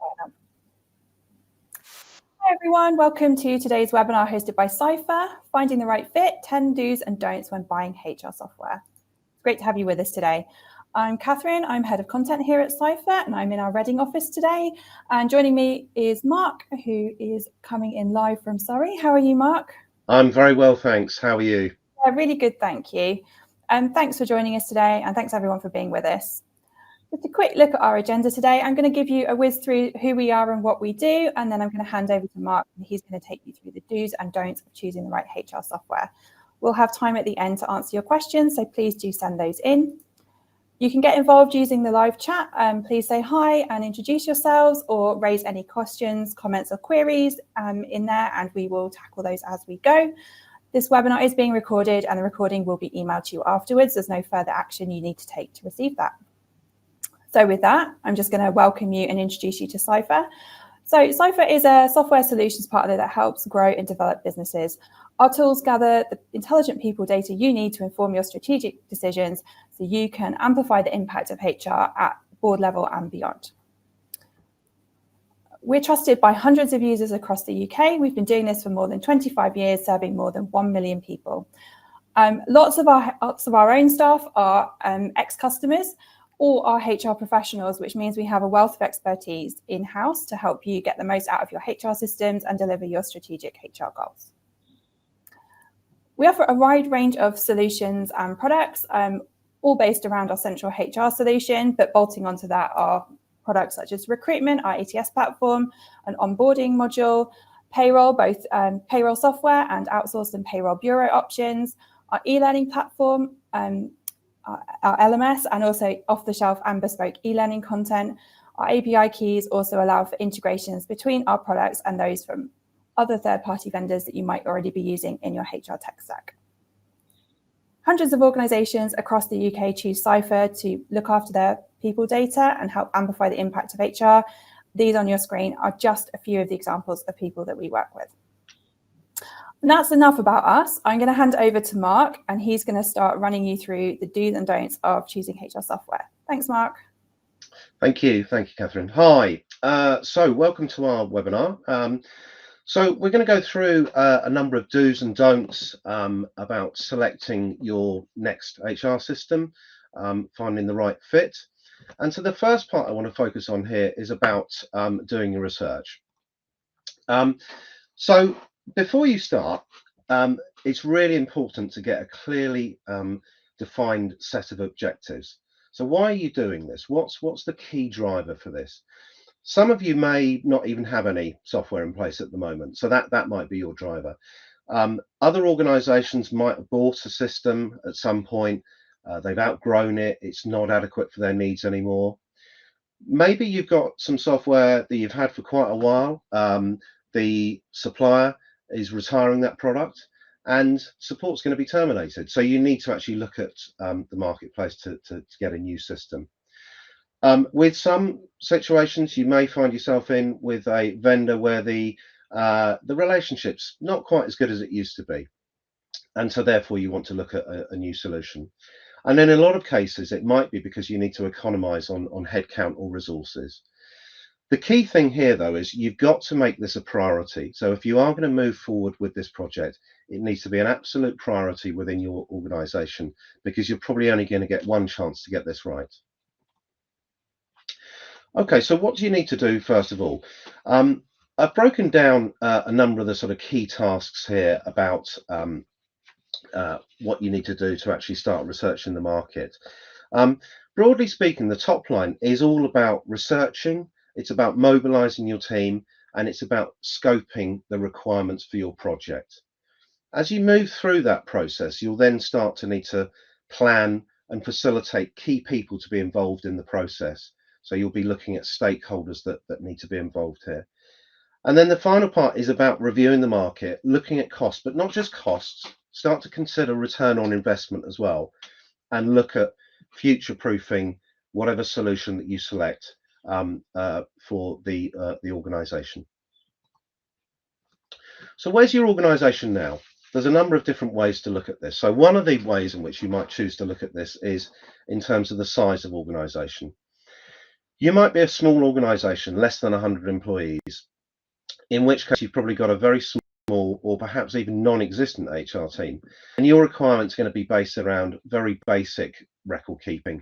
Hi everyone, welcome to today's webinar hosted by Ciphr, Finding the Right Fit, 10 Do's and Don'ts When Buying HR Software. It's great to have you with us today. I'm Catherine, I'm Head of Content here at Ciphr and I'm in our Reading office today. And joining me is Mark, who is coming in live from Surrey. How are you, Mark? I'm very well, thanks. How are you? Yeah, really good, thank you. Thanks for joining us today and thanks everyone for being with us. Just a quick look at our agenda today. I'm going to give you a whiz through who we are and what we do, and then I'm going to hand over to Mark, and he's going to take you through the do's and don'ts of choosing the right HR software. We'll have time at the end to answer your questions, so please do send those in. You can get involved using the live chat. Please say hi and introduce yourselves, or raise any questions, comments, or queries in there, and we will tackle those as we go. This webinar is being recorded, and the recording will be emailed to you afterwards. There's no further action you need to take to receive that. So with that, I'm just going to welcome you and introduce you to Ciphr. So Ciphr is a software solutions partner that helps grow and develop businesses. Our tools gather the intelligent people data you need to inform your strategic decisions so you can amplify the impact of HR at board level and beyond. We're trusted by hundreds of users across the UK. We've been doing this for more than 25 years, serving more than 1 million people. Lots of our own staff are ex-customers or are HR professionals, which means we have a wealth of expertise in-house to help you get the most out of your HR systems and deliver your strategic HR goals. We offer a wide range of solutions and products, all based around our central HR solution, but bolting onto that are products such as recruitment, our ATS platform, an onboarding module, payroll, both payroll software and outsourced and payroll bureau options, our e-learning platform, our LMS, and also off-the-shelf and bespoke e-learning content. Our API keys also allow for integrations between our products and those from other third-party vendors that you might already be using in your HR tech stack. Hundreds of organisations across the UK choose Ciphr to look after their people data and help amplify the impact of HR. These on your screen are just a few of the examples of people that we work with. And that's enough about us. I'm going to hand over to Mark, and he's going to start running you through the do's and don'ts of choosing HR software. Thanks, Mark. Thank you, Catherine. Hi. So welcome to our webinar. So we're going to go through a number of do's and don'ts about selecting your next HR system, finding the right fit. And so the first part I want to focus on here is about doing your research. So before you start, it's really important to get a clearly defined set of objectives. So why are you doing this? What's the key driver for this? Some of you may not even have any software in place at the moment, so that might be your driver. Other organizations might have bought a system at some point, they've outgrown it, it's not adequate for their needs anymore. Maybe you've got some software that you've had for quite a while, the supplier is retiring that product and support's going to be terminated. So you need to actually look at the marketplace to get a new system. With some situations, you may find yourself in with a vendor where the relationship's not quite as good as it used to be. And so therefore you want to look at a new solution. And in a lot of cases, it might be because you need to economize on headcount or resources. The key thing here, though, is you've got to make this a priority. So if you are going to move forward with this project, it needs to be an absolute priority within your organization, because you're probably only going to get one chance to get this right. Okay, so what do you need to do first of all? I've broken down a number of the sort of key tasks here about what you need to do to actually start researching the market. Broadly speaking, the top line is all about researching. It's about mobilizing your team, and it's about scoping the requirements for your project. As you move through that process, you'll then start to need to plan and facilitate key people to be involved in the process. So you'll be looking at stakeholders that need to be involved here. And then the final part is about reviewing the market, looking at costs, but not just costs. Start to consider return on investment as well, and look at future-proofing whatever solution that you select for the organization. So where's your organization now? There's a number of different ways to look at this. So one of the ways in which you might choose to look at this is in terms of the size of organization. You might be a small organization, less than 100 employees, in which case you've probably got a very small or perhaps even non-existent HR team. And your requirements are going to be based around very basic record keeping.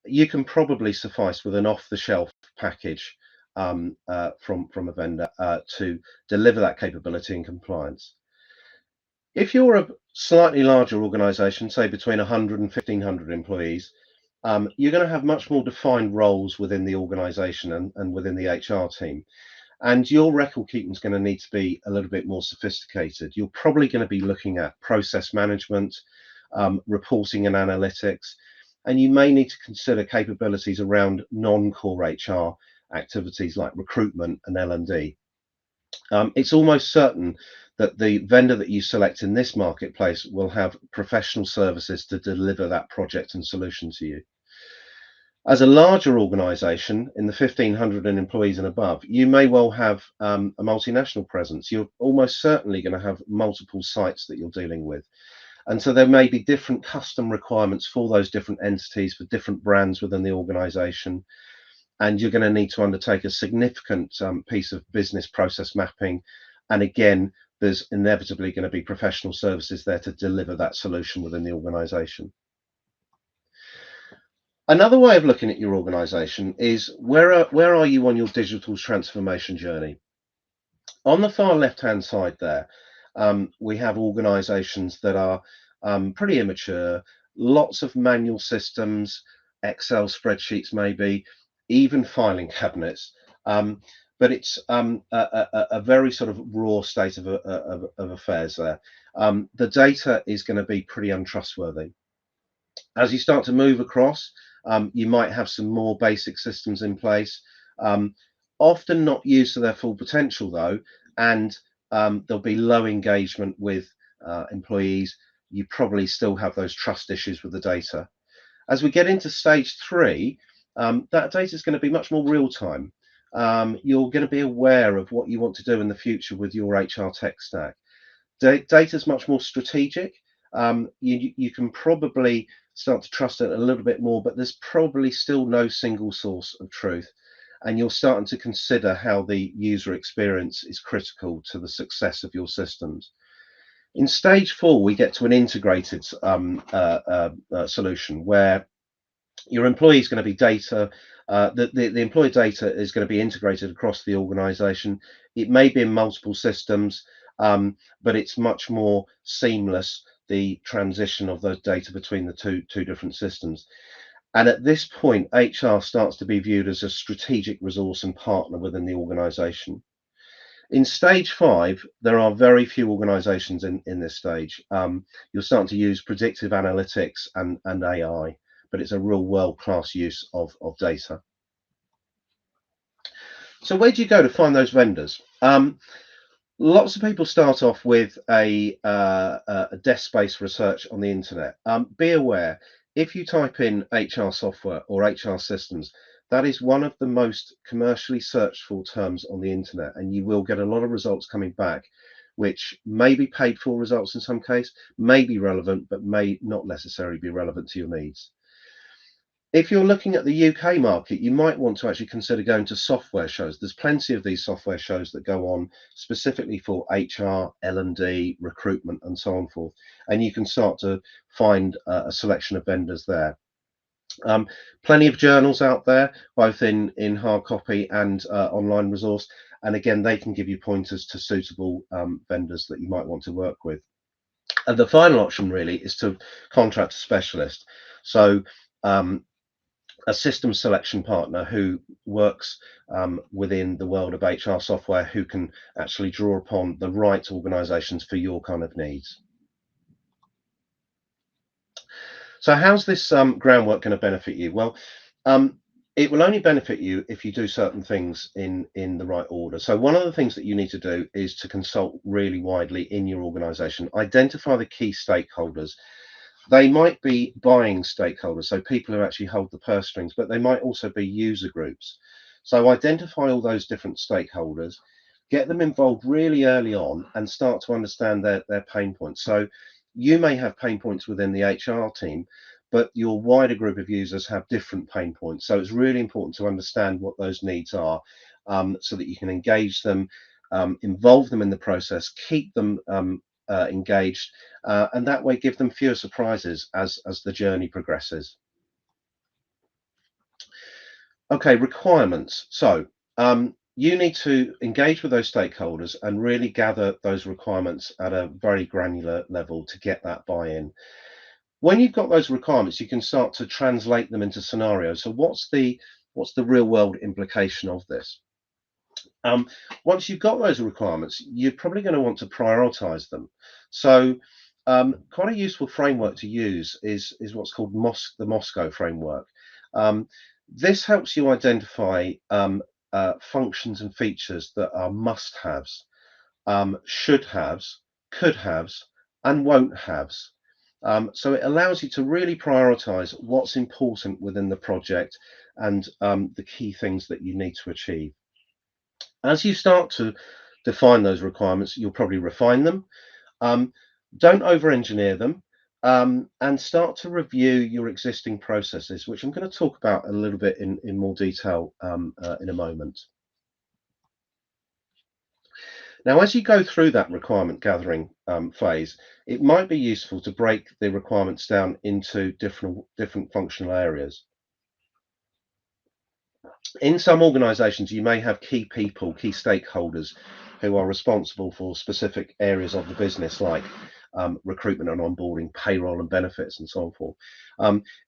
You can probably suffice with an off-the-shelf package from a vendor to deliver that capability and compliance. If you're a slightly larger organization, say between 100 and 1,500 employees, you're going to have much more defined roles within the organization and within the HR team. And your record keeping is going to need to be a little bit more sophisticated. You're probably going to be looking at process management, reporting and analytics, and you may need to consider capabilities around non-core HR activities like recruitment and L&D. It's almost certain that the vendor that you select in this marketplace will have professional services to deliver that project and solution to you. As a larger organization in the 1,500 employees and above, you may well have a multinational presence. You're almost certainly going to have multiple sites that you're dealing with. And so there may be different custom requirements for those different entities for different brands within the organization. And you're going to need to undertake a significant piece of business process mapping. And again, there's inevitably going to be professional services there to deliver that solution within the organization. Another way of looking at your organization is where are you on your digital transformation journey? On the far left-hand side there, we have organizations that are pretty immature, lots of manual systems, Excel spreadsheets maybe, even filing cabinets. But it's a very sort of raw state of affairs there. The data is going to be pretty untrustworthy. As you start to move across, you might have some more basic systems in place, often not used to their full potential though, and there'll be low engagement with employees. You probably still have those trust issues with the data. As we get into stage 3, that data is going to be much more real time. You're going to be aware of what you want to do in the future with your HR tech stack. Data is much more strategic. You can probably start to trust it a little bit more, but there's probably still no single source of truth. And you're starting to consider how the user experience is critical to the success of your systems. In stage 4, we get to an integrated solution where your employee is going to be data, the employee data is going to be integrated across the organization. It may be in multiple systems, but it's much more seamless, the transition of those data between the two different systems. And at this point, HR starts to be viewed as a strategic resource and partner within the organization. In stage 5, there are very few organizations in this stage. You're starting to use predictive analytics and AI, but it's a real world-class use of data. So where do you go to find those vendors? Lots of people start off with a desk-based research on the internet. Be aware, if you type in HR software or HR systems, that is one of the most commercially searched for terms on the internet, and you will get a lot of results coming back, which may be paid for results in some case, may be relevant, but may not necessarily be relevant to your needs. If you're looking at the UK market, you might want to actually consider going to software shows. There's plenty of these software shows that go on specifically for HR, L&D, recruitment, and so on forth. And you can start to find a selection of vendors there. Plenty of journals out there, both in hard copy and online resource. And again, they can give you pointers to suitable vendors that you might want to work with. And the final option really is to contract a specialist. So a system selection partner who works within the world of HR software, who can actually draw upon the right organizations for your kind of needs. So how's this groundwork going to benefit you? Well, it will only benefit you if you do certain things in the right order. So one of the things that you need to do is to consult really widely in your organization. Identify the key stakeholders. They might be buying stakeholders, so people who actually hold the purse strings, but they might also be user groups. So identify all those different stakeholders, get them involved really early on and start to understand their pain points. So you may have pain points within the HR team, but your wider group of users have different pain points. So it's really important to understand what those needs are, so that you can engage them, involve them in the process, keep them engaged, and that way give them fewer surprises as the journey progresses. Okay, requirements. So you need to engage with those stakeholders and really gather those requirements at a very granular level to get that buy-in. When you've got those requirements, you can start to translate them into scenarios. So what's the real world implication of this? Once you've got those requirements, you're probably going to want to prioritize them. So quite a useful framework to use is what's called the Moscow framework. This helps you identify functions and features that are must-haves, should-haves, could-haves, and won't-haves. So it allows you to really prioritize what's important within the project and the key things that you need to achieve. As you start to define those requirements, you'll probably refine them. Don't over-engineer them, and start to review your existing processes, which I'm going to talk about a little bit in more detail in a moment. Now, as you go through that requirement gathering phase, it might be useful to break the requirements down into different functional areas. In some organizations, you may have key people, key stakeholders who are responsible for specific areas of the business, like recruitment and onboarding, payroll and benefits, and so forth.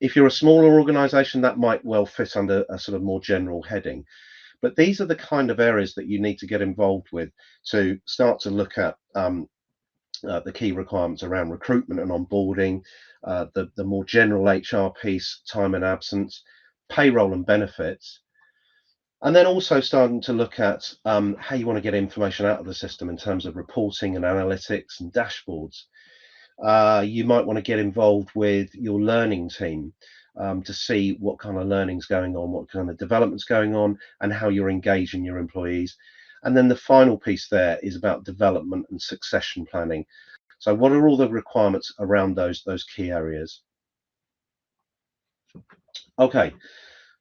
If you're a smaller organization, that might well fit under a sort of more general heading. But these are the kind of areas that you need to get involved with to start to look at the key requirements around recruitment and onboarding, the more general HR piece, time and absence, payroll and benefits. And then also starting to look at how you want to get information out of the system in terms of reporting and analytics and dashboards. You might want to get involved with your learning team to see what kind of learning's going on, what kind of development's going on, and how you're engaging your employees. And then the final piece there is about development and succession planning. So what are all the requirements around those key areas? Okay,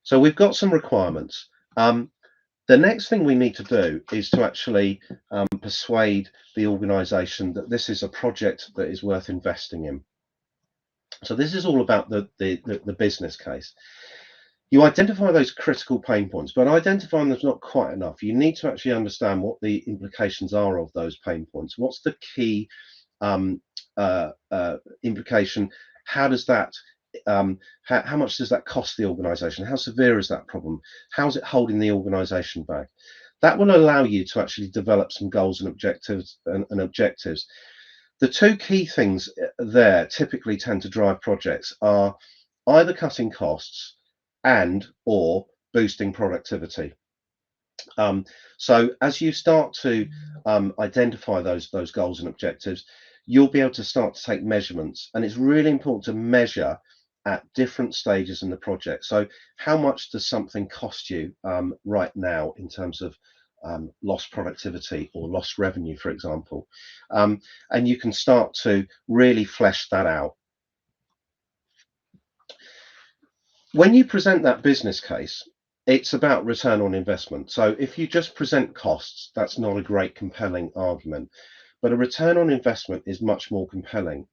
so we've got some requirements. The next thing we need to do is to actually persuade the organization that this is a project that is worth investing in. So this is all about the business case. You identify those critical pain points, but identifying them is not quite enough. You need to actually understand what the implications are of those pain points. What's the key implication? How does that how much does that cost the organization? How severe is that problem? How's it holding the organization back? That will allow you to actually develop some goals and objectives objectives. The two key things there typically tend to drive projects are either cutting costs and or boosting productivity. So as you start to identify those goals and objectives, you'll be able to start to take measurements, and it's really important to measure at different stages in the project. So how much does something cost you right now in terms of lost productivity or lost revenue, for example? And you can start to really flesh that out. When you present that business case, it's about return on investment. So if you just present costs, that's not a great compelling argument, but a return on investment is much more compelling.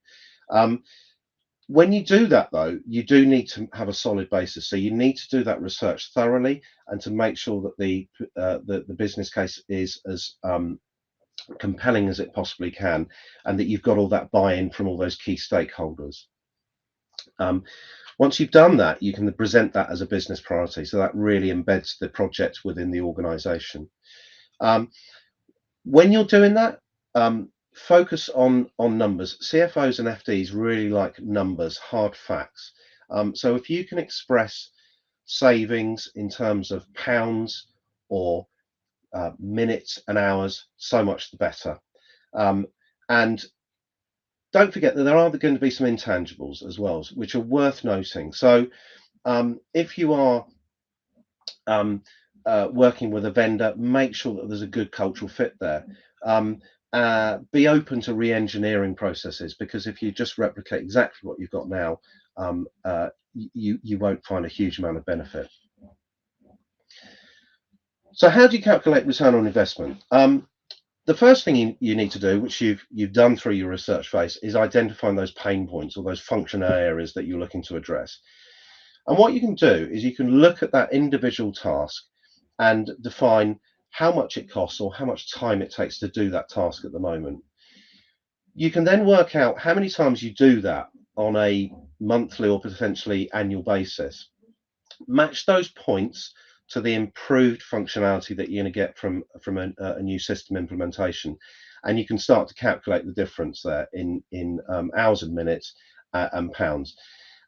When you do that, though, you do need to have a solid basis. So you need to do that research thoroughly and to make sure that the business case is as compelling as it possibly can, and that you've got all that buy-in from all those key stakeholders. Once you've done that, you can present that as a business priority. So that really embeds the project within the organization. When you're doing that, focus on numbers. CFOs and FDs really like numbers, hard facts. So if you can express savings in terms of pounds or minutes and hours, so much the better. And don't forget that there are going to be some intangibles as well, which are worth noting. So if you are working with a vendor, make sure that there's a good cultural fit there. Be open to re-engineering processes, because if you just replicate exactly what you've got now, you won't find a huge amount of benefit. So how do you calculate return on investment? The first thing you need to do, which you've done through your research phase, is identifying those pain points or those functional areas that you're looking to address. And what you can do is you can look at that individual task and define how much it costs or how much time it takes to do that task at the moment. You can then work out how many times you do that on a monthly or potentially annual basis. Match those points to the improved functionality that you're going to get from a new system implementation, and you can start to calculate the difference there in hours and minutes and pounds.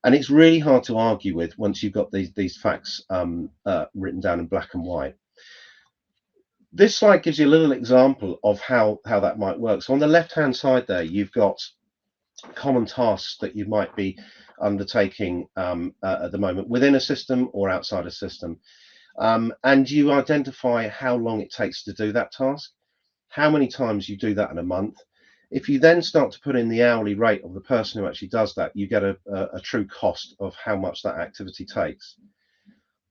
And it's really hard to argue with once you've got these facts written down in black and white. This slide gives you a little example of how that might work. So on the left hand side there, you've got common tasks that you might be undertaking at the moment within a system or outside a system. And you identify how long it takes to do that task, how many times you do that in a month. If you then start to put in the hourly rate of the person who actually does that, you get a true cost of how much that activity takes.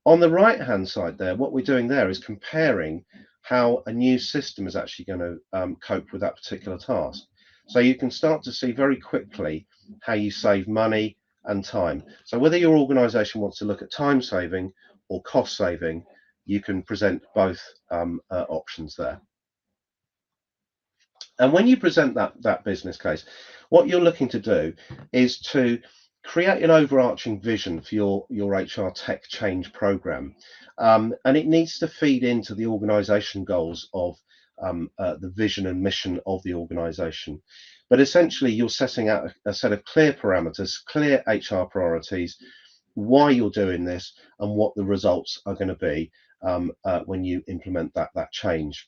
On the right hand side there, what we're doing there is comparing how a new system is actually going to cope with that particular task. So you can start to see very quickly how you save money and time. So whether your organization wants to look at time saving or cost saving, you can present both options there. And when you present that business case, what you're looking to do is to create an overarching vision for your HR tech change program. And it needs to feed into the organization goals of the vision and mission of the organization. But essentially, you're setting out a set of clear parameters, clear HR priorities, why you're doing this, and what the results are going to be when you implement that change.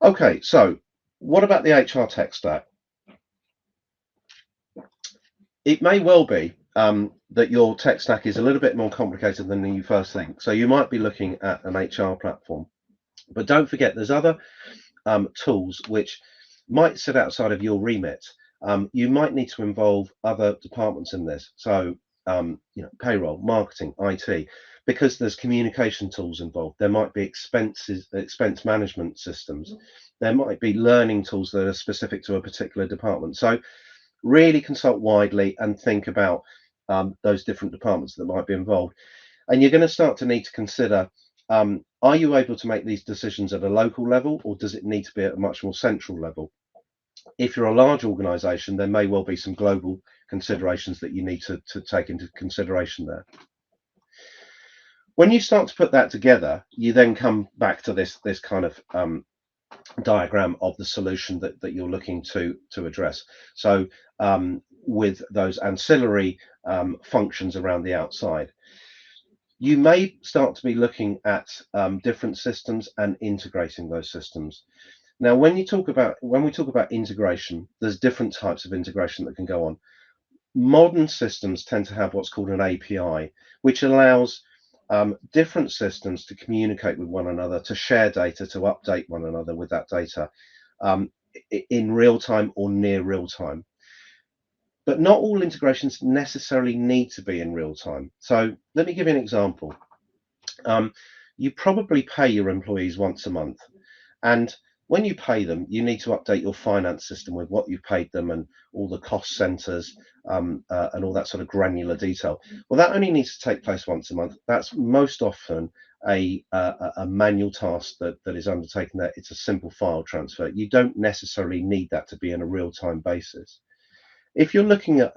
Okay, so what about the HR tech stack? It may well be that your tech stack is a little bit more complicated than you first think. So you might be looking at an HR platform, but don't forget there's other tools which might sit outside of your remit. You might need to involve other departments in this. So payroll, marketing, IT, because there's communication tools involved. There might be expense management systems. There might be learning tools that are specific to a particular department. So really consult widely and think about those different departments that might be involved. And you're going to start to need to consider, are you able to make these decisions at a local level, or does it need to be at a much more central level? If you're a large organization, there may well be some global considerations that you need to take into consideration there. When you start to put that together, you then come back to this kind of diagram of the solution that you're looking to address. So with those ancillary functions around the outside, you may start to be looking at different systems and integrating those systems. Now, when we talk about integration, there's different types of integration that can go on. Modern systems tend to have what's called an API, which allows different systems to communicate with one another, to share data, to update one another with that data in real time or near real time. But not all integrations necessarily need to be in real time. So let me give you an example. You probably pay your employees once a month, and when you pay them, you need to update your finance system with what you've paid them and all the cost centers and all that sort of granular detail. Well, that only needs to take place once a month. That's most often a manual task that is undertaken there. It's a simple file transfer. You don't necessarily need that to be on a real-time basis. If you're looking at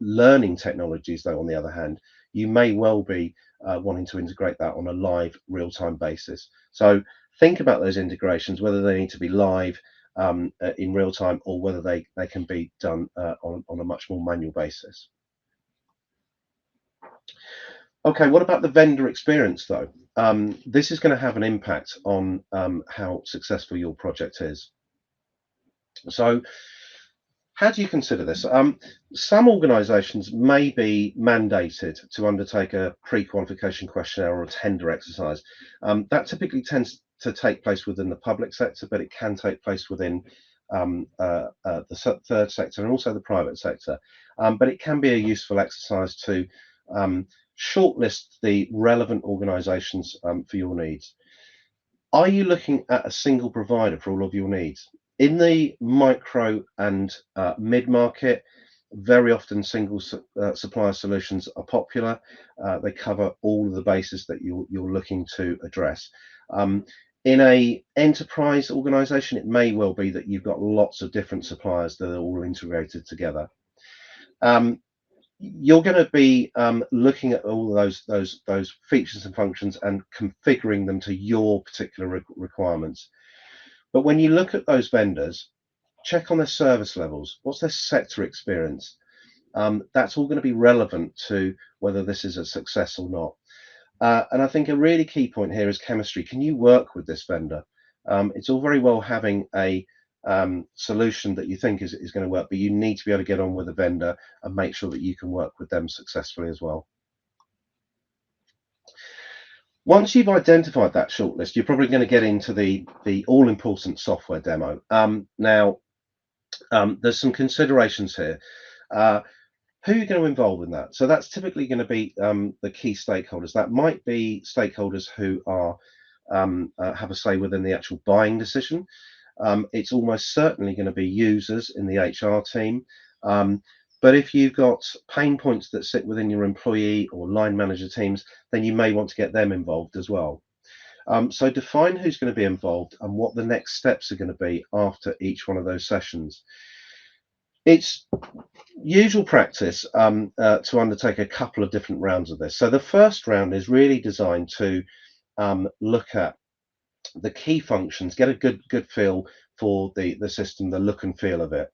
learning technologies, though, on the other hand, you may well be wanting to integrate that on a live real-time basis. So think about those integrations, whether they need to be live in real time or whether they can be done on a much more manual basis. Okay, what about the vendor experience, though? This is going to have an impact on how successful your project is. So how do you consider this? Some organisations may be mandated to undertake a pre-qualification questionnaire or a tender exercise. That typically tends to take place within the public sector, but it can take place within the third sector and also the private sector. But it can be a useful exercise to shortlist the relevant organisations for your needs. Are you looking at a single provider for all of your needs? In the micro and mid-market, very often single supplier solutions are popular. They cover all of the bases that you're looking to address. In a enterprise organization, it may well be that you've got lots of different suppliers that are all integrated together. You're going to be looking at all of those features and functions and configuring them to your particular requirements. But when you look at those vendors, check on their service levels. What's their sector experience? That's all going to be relevant to whether this is a success or not. And I think a really key point here is chemistry. Can you work with this vendor? It's all very well having a solution that you think is going to work, but you need to be able to get on with the vendor and make sure that you can work with them successfully as well. Once you've identified that shortlist, you're probably going to get into the all-important software demo. Now, there's some considerations here. Who are you going to involve in that? So that's typically going to be the key stakeholders. That might be stakeholders who are have a say within the actual buying decision. It's almost certainly going to be users in the HR team. But if you've got pain points that sit within your employee or line manager teams, then you may want to get them involved as well. So define who's going to be involved and what the next steps are going to be after each one of those sessions. It's usual practice to undertake a couple of different rounds of this. So the first round is really designed to look at the key functions, get a good feel for the system, the look and feel of it.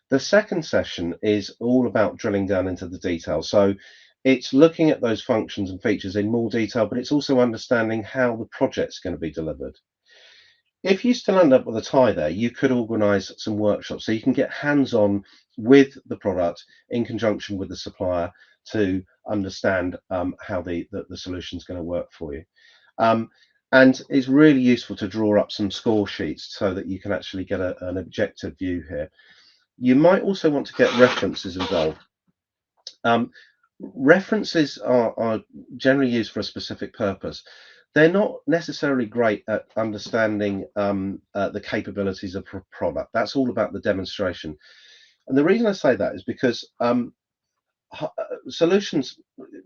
The second session is all about drilling down into the details. So it's looking at those functions and features in more detail, but it's also understanding how the project's going to be delivered. If you still end up with a tie there, you could organise some workshops so you can get hands-on with the product in conjunction with the supplier to understand how the solution is going to work for you. And it's really useful to draw up some score sheets so that you can actually get an objective view here. You might also want to get references involved. References are generally used for a specific purpose. They're not necessarily great at understanding the capabilities of a product. That's all about the demonstration. And the reason I say that is because solutions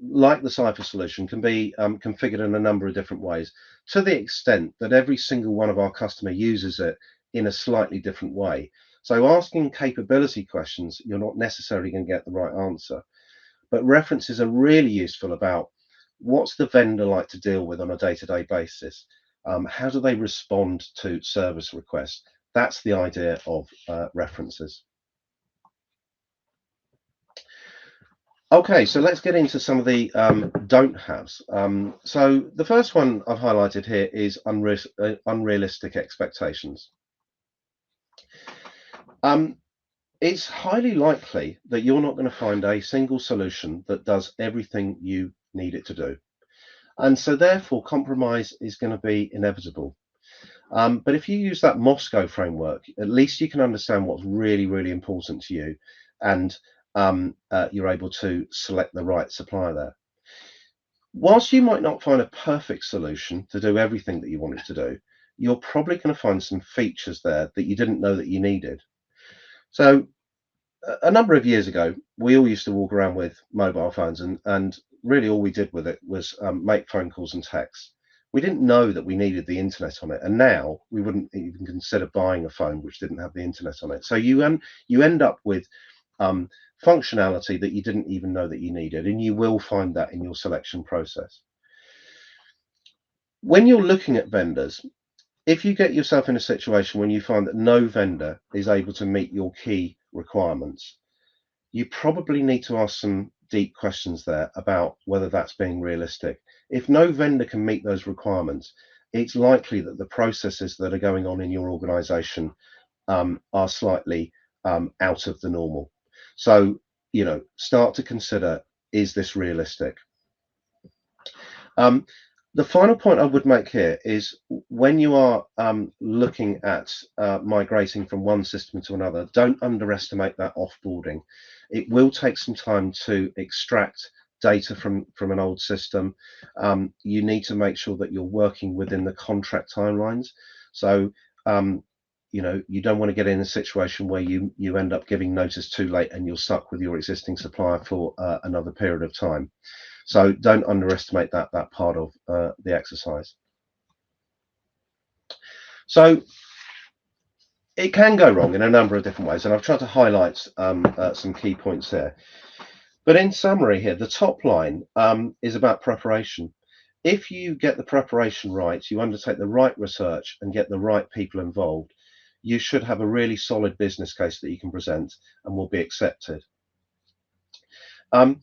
like the Ciphr solution can be configured in a number of different ways, to the extent that every single one of our customer uses it in a slightly different way. So asking capability questions, you're not necessarily going to get the right answer. But references are really useful about what's the vendor like to deal with on a day-to-day basis? How do they respond to service requests? That's the idea of references. Okay, so let's get into some of the don't haves. So the first one I've highlighted here is unrealistic expectations. It's highly likely that you're not going to find a single solution that does everything you need it to do. And so therefore compromise is going to be inevitable. But if you use that Moscow framework, at least you can understand what's really, really important to you, and you're able to select the right supplier there. Whilst you might not find a perfect solution to do everything that you want it to do, you're probably going to find some features there that you didn't know that you needed. So a number of years ago, we all used to walk around with mobile phones, and really all we did with it was make phone calls and texts. We didn't know that we needed the internet on it, and now we wouldn't even consider buying a phone which didn't have the internet on it. So you end up with functionality that you didn't even know that you needed, and you will find that in your selection process. When you're looking at vendors, if you get yourself in a situation when you find that no vendor is able to meet your key requirements, you probably need to ask some deep questions there about whether that's being realistic. If no vendor can meet those requirements, it's likely that the processes that are going on in your organization are slightly out of the normal. So, start to consider, is this realistic? The final point I would make here is when you are looking at migrating from one system to another, don't underestimate that offboarding. It will take some time to extract data from an old system. You need to make sure that you're working within the contract timelines. So, um, you don't want to get in a situation where you end up giving notice too late and you're stuck with your existing supplier for another period of time. So don't underestimate that part of the exercise. So it can go wrong in a number of different ways, and I've tried to highlight some key points here. But in summary here, the top line is about preparation. If you get the preparation right, you undertake the right research and get the right people involved, you should have a really solid business case that you can present and will be accepted. Um,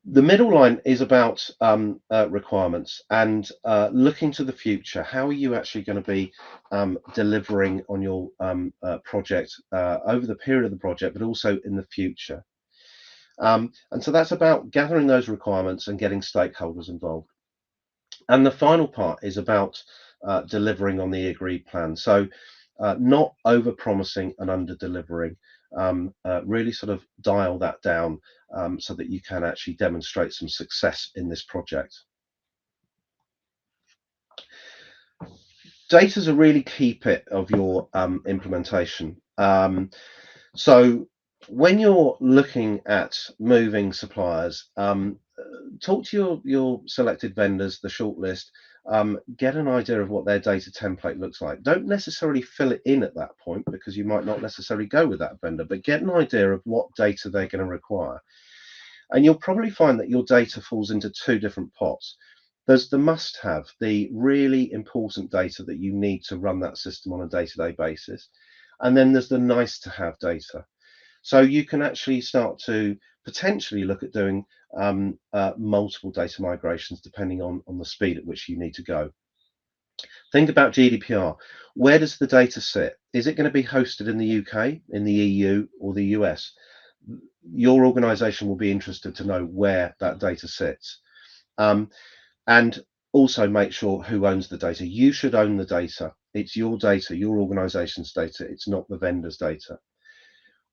The middle line is about requirements and looking to the future. How are you actually going to be delivering on your project over the period of the project, but also in the future? And so that's about gathering those requirements and getting stakeholders involved. And the final part is about delivering on the agreed plan. So not over promising and under delivering. Really sort of dial that down so that you can actually demonstrate some success in this project. Data is a really key bit of your implementation. So when you're looking at moving suppliers, talk to your selected vendors, the shortlist, get an idea of what their data template looks like. Don't necessarily fill it in at that point because you might not necessarily go with that vendor, but get an idea of what data they're going to require. And you'll probably find that your data falls into two different pots. There's the must have, the really important data that you need to run that system on a day-to-day basis. And then there's the nice to have data. So you can actually start to potentially look at doing multiple data migrations depending on the speed at which you need to go. Think about GDPR. Where does the data sit? Is it going to be hosted in the UK, in the EU, or the US? Your organization will be interested to know where that data sits. And also make sure who owns the data. You should own the data. It's your data, your organization's data. It's not the vendor's data.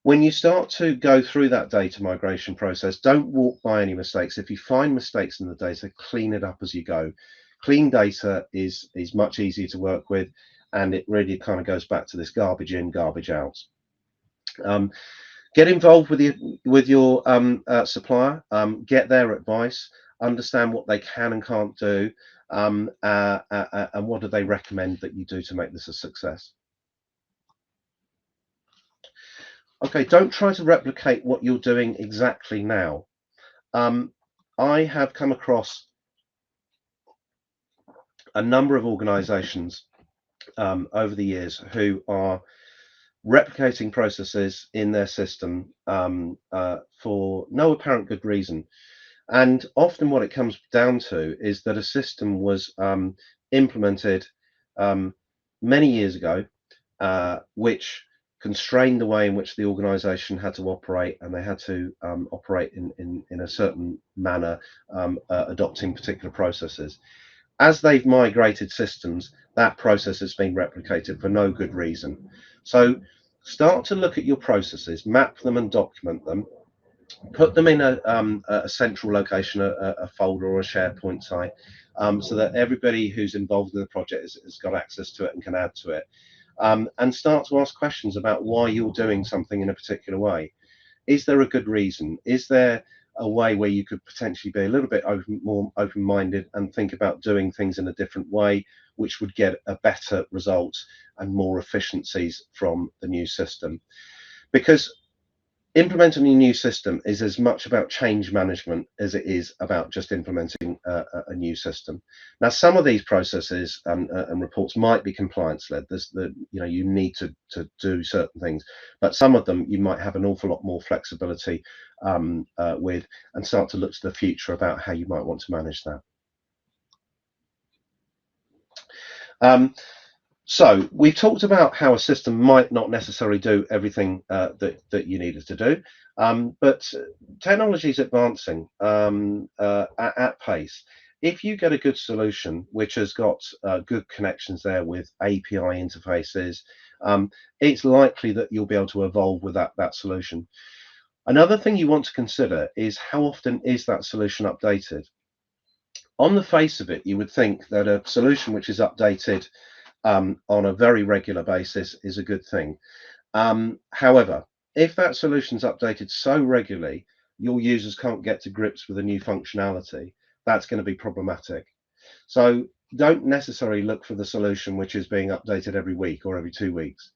When you start to go through that data migration process, don't walk by any mistakes. If you find mistakes in the data, clean it up as you go. Clean data is much easier to work with, and it really kind of goes back to this garbage in, garbage out. Get involved with your supplier, get their advice, understand what they can and can't do, and what do they recommend that you do to make this a success. Okay, don't try to replicate what you're doing exactly now. I have come across a number of organizations over the years who are replicating processes in their system for no apparent good reason. And often what it comes down to is that a system was implemented many years ago, which constrained the way in which the organization had to operate, and they had to operate in a certain manner, adopting particular processes. As they've migrated systems, that process has been replicated for no good reason. So start to look at your processes, map them and document them, put them in a central location, a folder or a SharePoint site, so that everybody who's involved in the project has got access to it and can add to it. And start to ask questions about why you're doing something in a particular way. Is there a good reason? Is there a way where you could potentially be a little bit more open-minded and think about doing things in a different way, which would get a better result and more efficiencies from the new system? Because implementing a new system is as much about change management as it is about just implementing a new system. Now, some of these processes and reports might be compliance led. You need to do certain things, but some of them you might have an awful lot more flexibility with, and start to look to the future about how you might want to manage that. So we've talked about how a system might not necessarily do everything that you need it to do, but technology is advancing at pace. if you get a good solution which has got good connections there with API interfaces, it's likely that you'll be able to evolve with that solution. Another thing you want to consider is how often is that solution updated. On the face of it, you would think that a solution which is updated on a very regular basis is a good thing. However, if that solution is updated so regularly your users can't get to grips with a new functionality, that's going to be problematic. So don't necessarily look for the solution which is being updated every week or every 2 weeks.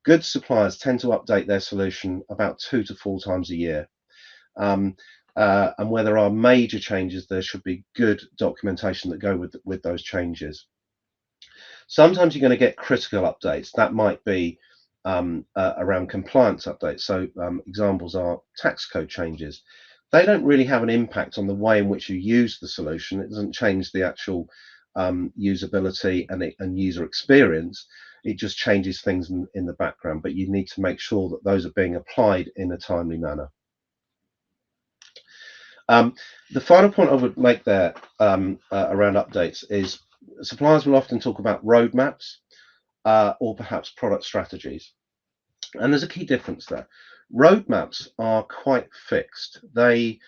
Good suppliers tend to update their solution about 2 to 4 times a year. And where there are major changes, there should be good documentation that go with those changes. Sometimes you're going to get critical updates. That might be around compliance updates. So examples are tax code changes. They don't really have an impact on the way in which you use the solution. It doesn't change the actual usability and user experience. It just changes things in the background, but you need to make sure that those are being applied in a timely manner. The final point I would make there around updates is suppliers will often talk about roadmaps or perhaps product strategies. And there's a key difference there. Roadmaps are quite fixed. They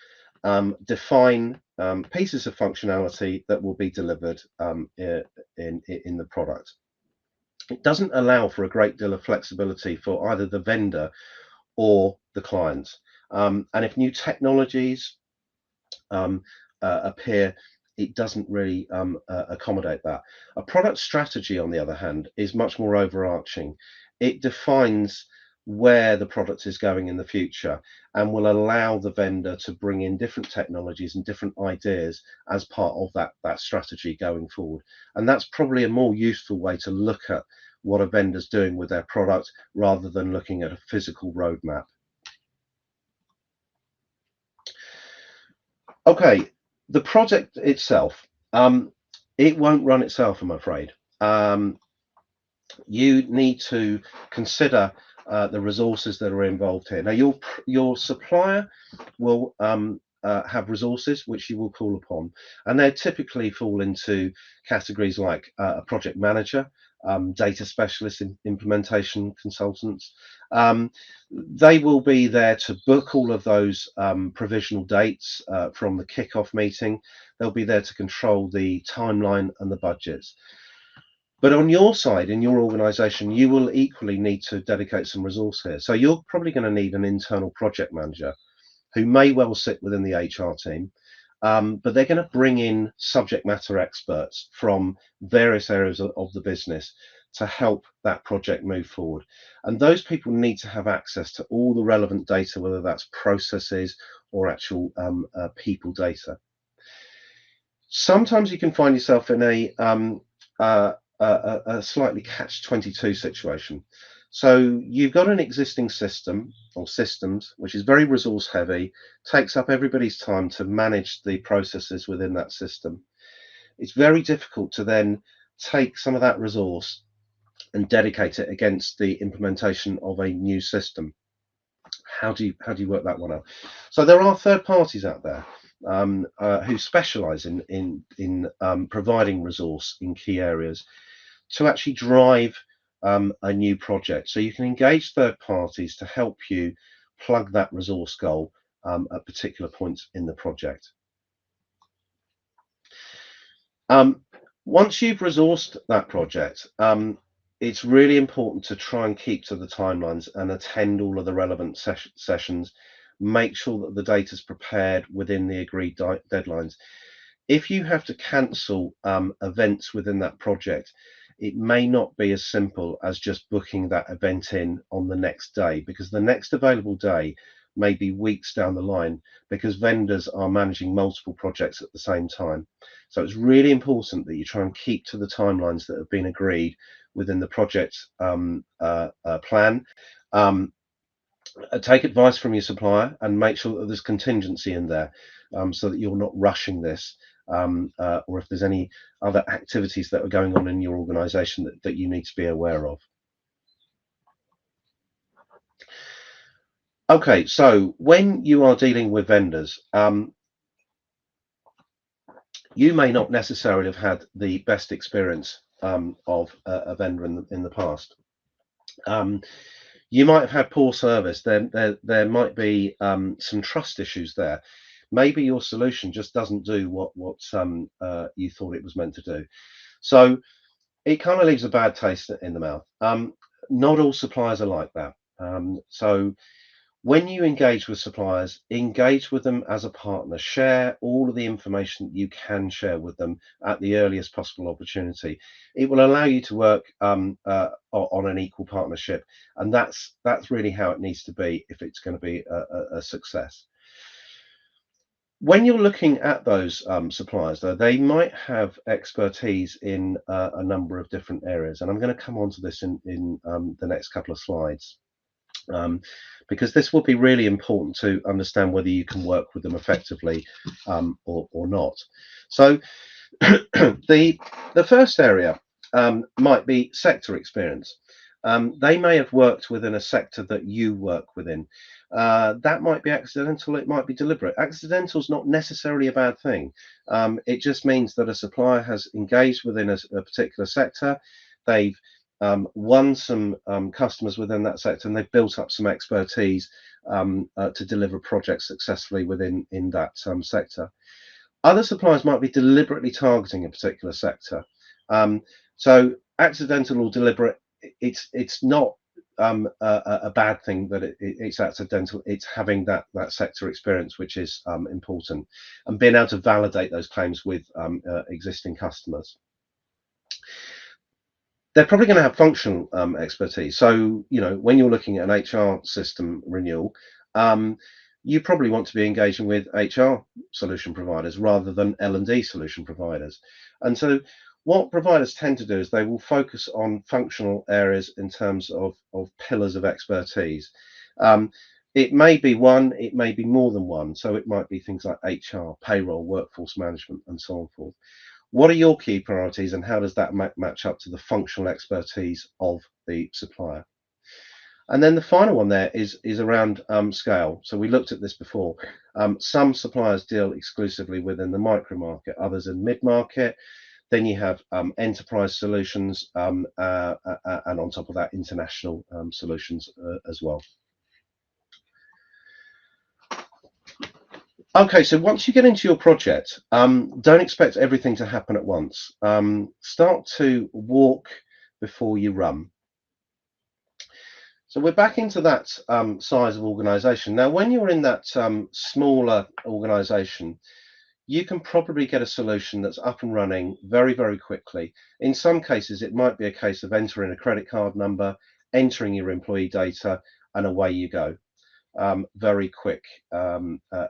define pieces of functionality that will be delivered in the product. It doesn't allow for a great deal of flexibility for either the vendor or the client. And if new technologies appear, it doesn't really accommodate that. A product strategy, on the other hand, is much more overarching. It defines where the product is going in the future and will allow the vendor to bring in different technologies and different ideas as part of that strategy going forward. And that's probably a more useful way to look at what a vendor's doing with their product rather than looking at a physical roadmap. Okay, the project itself, it won't run itself, I'm afraid. You need to consider the resources that are involved here. Now, your supplier will have resources which you will call upon, and they typically fall into categories like a project manager, data specialists, implementation consultants. They will be there to book all of those provisional dates from the kickoff meeting. They'll be there to control the timeline and the budgets. But on your side, in your organization, you will equally need to dedicate some resource here. So you're probably going to need an internal project manager who may well sit within the HR team, but they're going to bring in subject matter experts from various areas of the business to help that project move forward. And those people need to have access to all the relevant data, whether that's processes or actual people data. Sometimes you can find yourself in a slightly catch-22 situation. So you've got an existing system or systems which is very resource heavy, takes up everybody's time to manage the processes within that system. It's very difficult to then take some of that resource and dedicate it against the implementation of a new system. How do you work that one out? So there are third parties out there who specialize in providing resource in key areas to actually drive a new project. So you can engage third parties to help you plug that resource goal at particular points in the project. Once you've resourced that project, it's really important to try and keep to the timelines and attend all of the relevant sessions. Make sure that the data is prepared within the agreed deadlines. If you have to cancel events within that project, it may not be as simple as just booking that event in on the next day, because the next available day may be weeks down the line because vendors are managing multiple projects at the same time. So it's really important that you try and keep to the timelines that have been agreed within the project plan. Take advice from your supplier and make sure that there's contingency in there so that you're not rushing this, or if there's any other activities that are going on in your organization that you need to be aware of. Okay, so when you are dealing with vendors, you may not necessarily have had the best experience of a vendor in the past. You might have had poor service. There might be some trust issues there. Maybe your solution just doesn't do what you thought it was meant to do. So it kind of leaves a bad taste in the mouth. Not all suppliers are like that. So when you engage with suppliers, engage with them as a partner. Share all of the information that you can share with them at the earliest possible opportunity. It will allow you to work on an equal partnership, and that's really how it needs to be if it's going to be a success. When you're looking at those suppliers, though, they might have expertise in a number of different areas, and I'm going to come on to this in the next couple of slides. Because this will be really important to understand whether you can work with them effectively or not. So the first area might be sector experience. They may have worked within a sector that you work within. That might be accidental, it might be deliberate. Accidental is not necessarily a bad thing. It just means that a supplier has engaged within a particular sector. They've won some customers within that sector, and they've built up some expertise to deliver projects successfully within that sector. Other suppliers might be deliberately targeting a particular sector. So accidental or deliberate, it's not a bad thing that it's accidental. It's having that sector experience, which is important, and being able to validate those claims with existing customers. They're probably going to have functional expertise. So, when you're looking at an HR system renewal, you probably want to be engaging with HR solution providers rather than L&D solution providers. And so what providers tend to do is they will focus on functional areas in terms of pillars of expertise. It may be one, it may be more than one. So it might be things like HR, payroll, workforce management, and so on forth. What are your key priorities, and how does that match up to the functional expertise of the supplier? And then the final one there is around scale. So we looked at this before. Some suppliers deal exclusively within the micro market, others in mid market. Then you have enterprise solutions, and on top of that, international solutions as well. Okay, so once you get into your project, don't expect everything to happen at once. Start to walk before you run. So we're back into that size of organization. Now, when you're in that smaller organization, you can probably get a solution that's up and running very, very quickly. In some cases, it might be a case of entering a credit card number, entering your employee data, and away you go. Very quick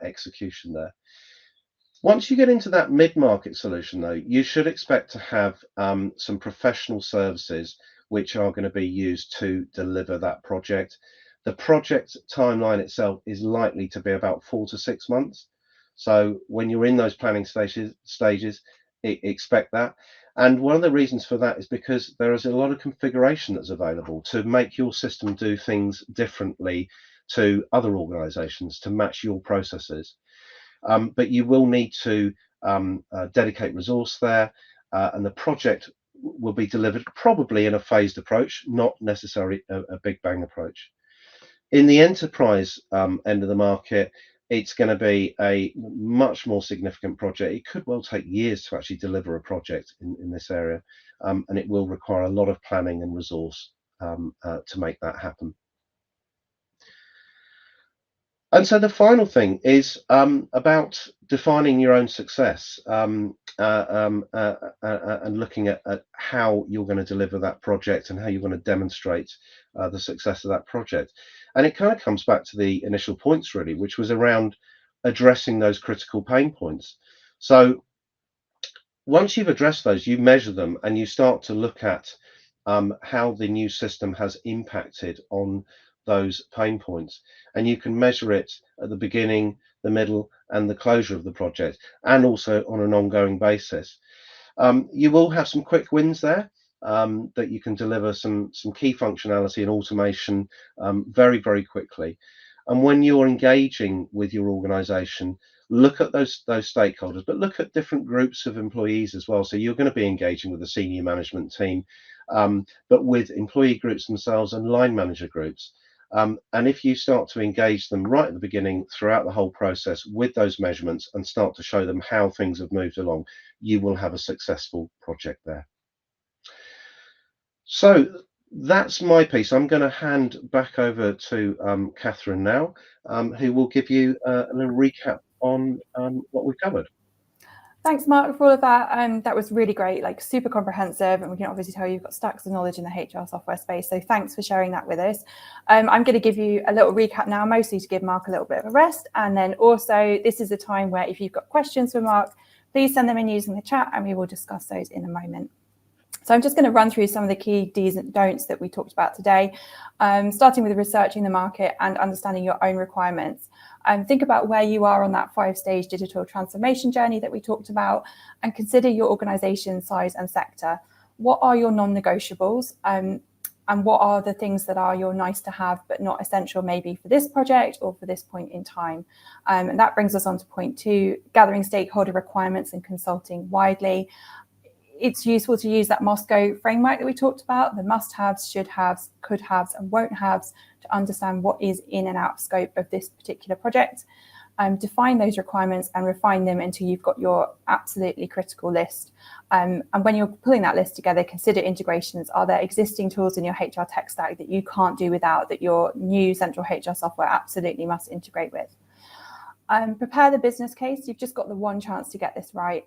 execution there. Once you get into that mid-market solution, though, you should expect to have some professional services which are going to be used to deliver that project. The project timeline itself is likely to be about 4 to 6 months. So when you're in those planning stages, expect that. And one of the reasons for that is because there is a lot of configuration that's available to make your system do things differently to other organizations to match your processes. But you will need to dedicate resource there, and the project will be delivered probably in a phased approach, not necessarily a big bang approach. In the enterprise end of the market, it's going to be a much more significant project. It could well take years to actually deliver a project in this area, and it will require a lot of planning and resource to make that happen. And so the final thing is about defining your own success and looking at how you're going to deliver that project and how you're going to demonstrate the success of that project. And it kind of comes back to the initial points, really, which was around addressing those critical pain points. So once you've addressed those, you measure them and you start to look at how the new system has impacted on those pain points, and you can measure it at the beginning, the middle, and the closure of the project, and also on an ongoing basis. You will have some quick wins there, that you can deliver some key functionality and automation very, very quickly. And when you're engaging with your organization, look at those stakeholders, but look at different groups of employees as well. So you're going to be engaging with the senior management team, but with employee groups themselves and line manager groups. And if you start to engage them right at the beginning throughout the whole process with those measurements and start to show them how things have moved along, you will have a successful project there. So that's my piece. I'm going to hand back over to Catherine now, who will give you a little recap on what we've covered. Thanks, Mark, for all of that. That was really great, like super comprehensive, and we can obviously tell you've got stacks of knowledge in the HR software space. So thanks for sharing that with us. I'm going to give you a little recap now, mostly to give Mark a little bit of a rest. And then also, this is a time where if you've got questions for Mark, please send them in using the chat, and we will discuss those in a moment. So I'm just going to run through some of the key do's and don'ts that we talked about today, starting with researching the market and understanding your own requirements. Think about where you are on that 5-stage digital transformation journey that we talked about, and consider your organization size and sector. What are your non-negotiables? And what are the things that are your nice to have but not essential maybe for this project or for this point in time? And that brings us on to point 2, gathering stakeholder requirements and consulting widely. It's useful to use that Moscow framework that we talked about, the must-haves, should-haves, could-haves, and won't-haves, to understand what is in and out of scope of this particular project. Define those requirements and refine them until you've got your absolutely critical list. And when you're pulling that list together, consider integrations. Are there existing tools in your HR tech stack that you can't do without, that your new central HR software absolutely must integrate with? Prepare the business case. You've just got the one chance to get this right.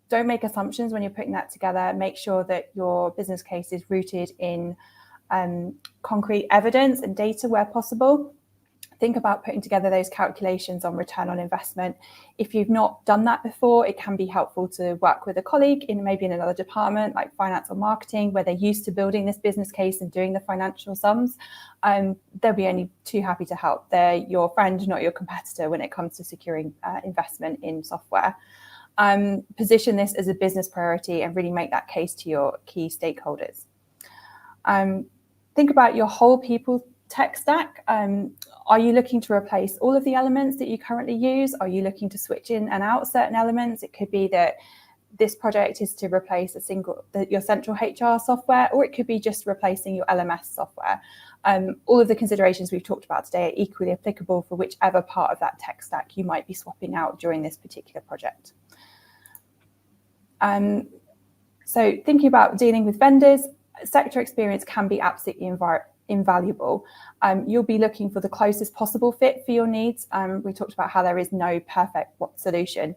Don't make assumptions when you're putting that together. Make sure that your business case is rooted in concrete evidence and data where possible. Think about putting together those calculations on return on investment. If you've not done that before, it can be helpful to work with a colleague maybe in another department like finance or marketing, where they're used to building this business case and doing the financial sums. They'll be only too happy to help. They're your friend, not your competitor, when it comes to securing investment in software. Position this as a business priority and really make that case to your key stakeholders. Think about your whole people tech stack. Are you looking to replace all of the elements that you currently use? Are you looking to switch in and out certain elements? It could be that this project is to replace your central HR software, or it could be just replacing your LMS software. All of the considerations we've talked about today are equally applicable for whichever part of that tech stack you might be swapping out during this particular project. So thinking about dealing with vendors, sector experience can be absolutely invaluable. You'll be looking for the closest possible fit for your needs. We talked about how there is no perfect solution.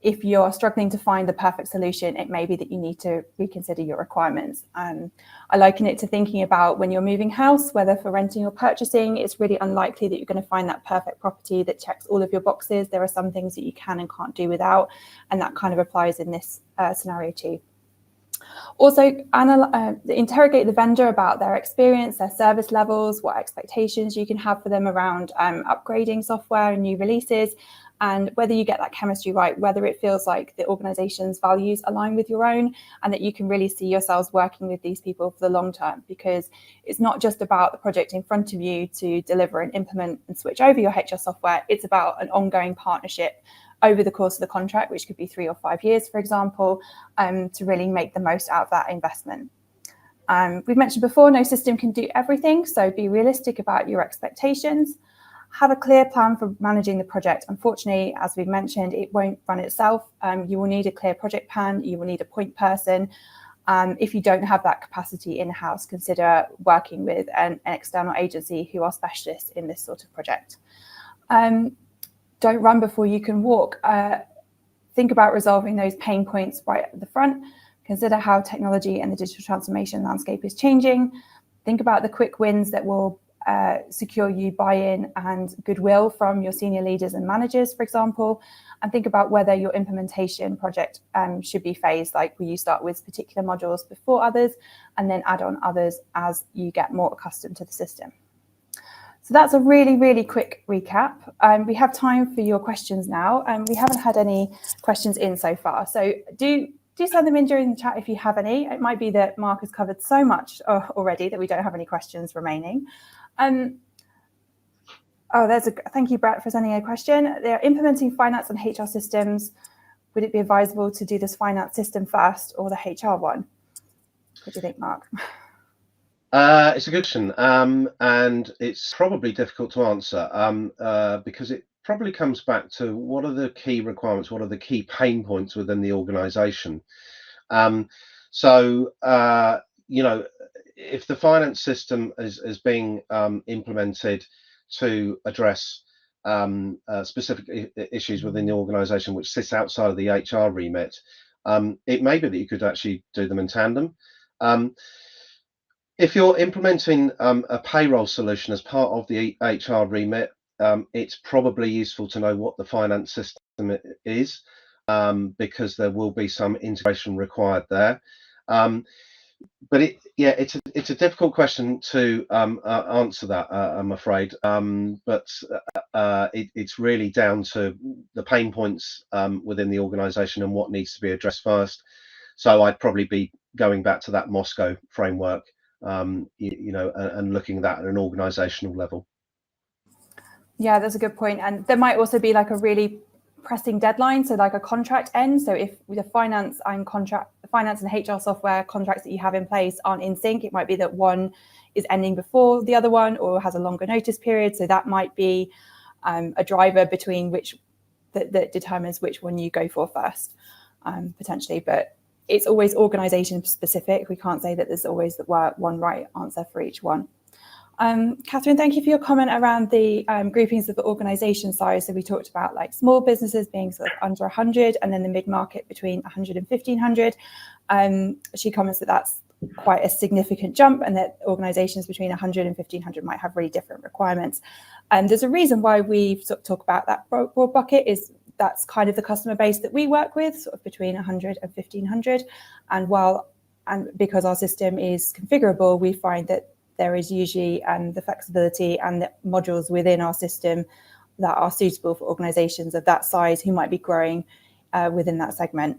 If you're struggling to find the perfect solution, it may be that you need to reconsider your requirements. I liken it to thinking about when you're moving house, whether for renting or purchasing, it's really unlikely that you're going to find that perfect property that checks all of your boxes. There are some things that you can and can't do without, and that kind of applies in this scenario too. Also, interrogate the vendor about their experience, their service levels, what expectations you can have for them around upgrading software and new releases, and whether you get that chemistry right, whether it feels like the organization's values align with your own, and that you can really see yourselves working with these people for the long term, because it's not just about the project in front of you to deliver and implement and switch over your HR software. It's about an ongoing partnership over the course of the contract, which could be 3 or 5 years, for example, to really make the most out of that investment. We've mentioned before, no system can do everything, so be realistic about your expectations. Have a clear plan for managing the project. Unfortunately, as we've mentioned, it won't run itself. You will need a clear project plan. You will need a point person. If you don't have that capacity in-house, consider working with an external agency who are specialists in this sort of project. Don't run before you can walk. Think about resolving those pain points right at the front. Consider how technology and the digital transformation landscape is changing. Think about the quick wins that will secure you buy-in and goodwill from your senior leaders and managers, for example, and think about whether your implementation project should be phased, like will you start with particular modules before others and then add on others as you get more accustomed to the system. So that's a really, really quick recap. We have time for your questions now. We haven't had any questions in so far, so do send them in during the chat if you have any. It might be that Mark has covered so much already that we don't have any questions remaining. Oh, thank you, Brett, for sending a question. They're implementing finance and HR systems. Would it be advisable to do this finance system first or the HR one? What do you think, Mark? It's a good question, and it's probably difficult to answer because it probably comes back to what are the key requirements, what are the key pain points within the organisation. So, you know, if the finance system is being implemented to address specific issues within the organisation which sits outside of the HR remit, it may be that you could actually do them in tandem. If you're implementing a payroll solution as part of the HR remit, it's probably useful to know what the finance system is, because there will be some integration required there. But it's a difficult question to answer that, I'm afraid. But it's really down to the pain points within the organisation and what needs to be addressed first. So I'd probably be going back to that Moscow framework, you know, and looking at that at an organisational level. Yeah, that's a good point. And there might also be like a really pressing deadline, so like a contract ends. So if the finance and HR software contracts that you have in place aren't in sync, it might be that one is ending before the other one or has a longer notice period. So that might be a driver between that determines which one you go for first, potentially. But it's always organisation specific. We can't say that there's always one right answer for each one. Catherine, thank you for your comment around the groupings of the organisation size. So we talked about like small businesses being sort of under 100 and then the mid-market between 100 and 1500. She comments that that's quite a significant jump and that organisations between 100 and 1500 might have really different requirements. And there's a reason why we sort of talk about that broad bucket is that's kind of the customer base that we work with, sort of between 100 and 1500. And because our system is configurable, we find that there is usually the flexibility and the modules within our system that are suitable for organisations of that size who might be growing within that segment.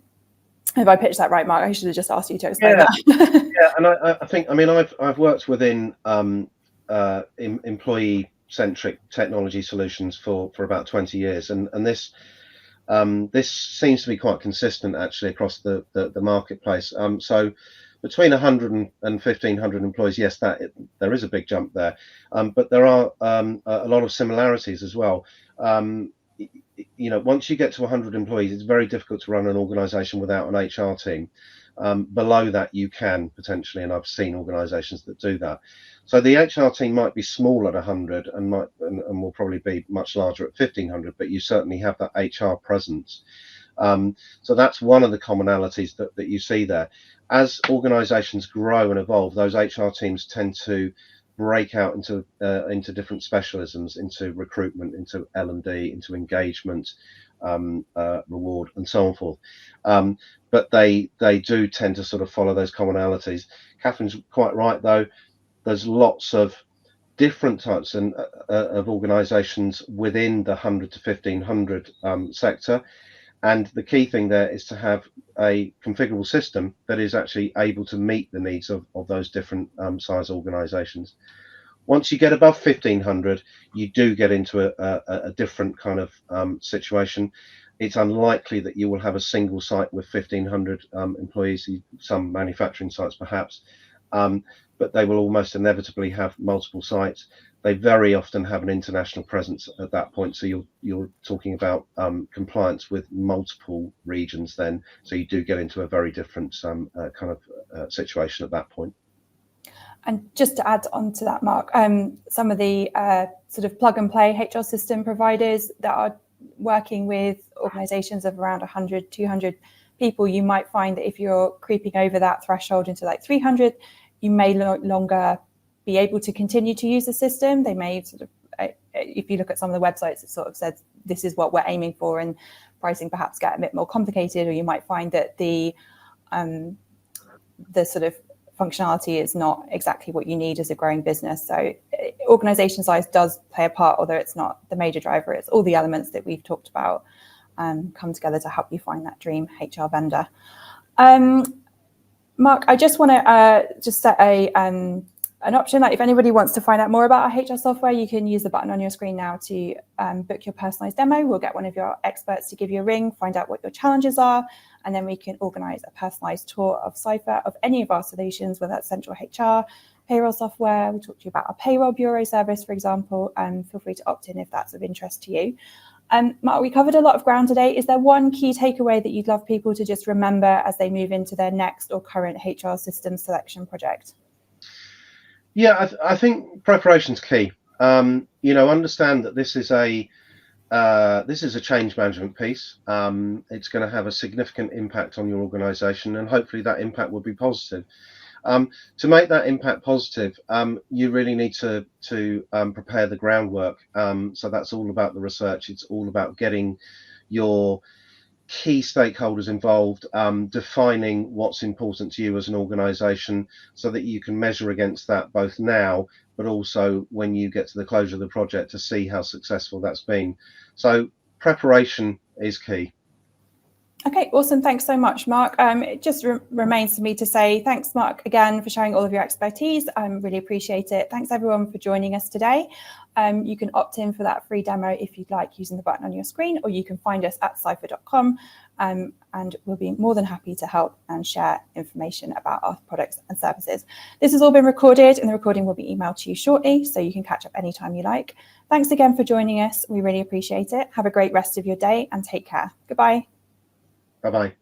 If I pitched that right, Mark, I should have just asked you to explain that. Yeah, and I think, I mean, I've worked within employee-centric technology solutions for about 20 years, and this seems to be quite consistent actually across the marketplace. So between 100 and 1500 employees, yes, there is a big jump there, but there are a lot of similarities as well. You know, once you get to 100 employees, it's very difficult to run an organisation without an HR team. Below that, you can potentially, and I've seen organisations that do that. So the HR team might be small at 100 and will probably be much larger at 1500, but you certainly have that HR presence. So that's one of the commonalities that you see there. As organisations grow and evolve, those HR teams tend to break out into different specialisms, into recruitment, into L&D, into engagement, reward, and so on forth. But they do tend to sort of follow those commonalities. Catherine's quite right, though. There's lots of different types of organisations within the 100 to 1500 sector. And the key thing there is to have a configurable system that is actually able to meet the needs of those different size organisations. Once you get above 1500, you do get into a different kind of situation. It's unlikely that you will have a single site with 1500 employees, some manufacturing sites perhaps, but they will almost inevitably have multiple sites. They very often have an international presence at that point, so you're talking about compliance with multiple regions then, so you do get into a very different kind of situation at that point. And just to add on to that, Mark, some of the sort of plug and play HR system providers that are working with organisations of around 100, 200 people, you might find that if you're creeping over that threshold into like 300, you may no longer be able to continue to use the system. They may sort of, if you look at some of the websites, it sort of says this is what we're aiming for, and pricing perhaps get a bit more complicated, or you might find that the sort of functionality is not exactly what you need as a growing business. So organisation size does play a part, although it's not the major driver. It's all the elements that we've talked about come together to help you find that dream HR vendor. Mark, I just want to just set an option. Like if anybody wants to find out more about our HR software, you can use the button on your screen now to book your personalized demo. We'll get one of your experts to give you a ring, find out what your challenges are, and then we can organize a personalized tour of Ciphr, of any of our solutions, whether that's central HR, payroll software. We'll talk to you about our payroll bureau service, for example, and feel free to opt in if that's of interest to you. Mark, we covered a lot of ground today. Is there one key takeaway that you'd love people to just remember as they move into their next or current HR system selection project? Yeah, I think preparation's key. Understand that this is a change management piece. It's going to have a significant impact on your organisation, and hopefully that impact will be positive. To make that impact positive, you really need to prepare the groundwork. So that's all about the research. It's all about getting your key stakeholders involved, defining what's important to you as an organisation, so that you can measure against that both now, but also when you get to the closure of the project to see how successful that's been. So preparation is key. Okay, awesome. Thanks so much, Mark. It just remains for me to say thanks, Mark, again, for sharing all of your expertise. I really appreciate it. Thanks, everyone, for joining us today. You can opt in for that free demo if you'd like, using the button on your screen, or you can find us at ciphr.com, and we'll be more than happy to help and share information about our products and services. This has all been recorded, and the recording will be emailed to you shortly, so you can catch up anytime you like. Thanks again for joining us. We really appreciate it. Have a great rest of your day and take care. Goodbye. Bye-bye.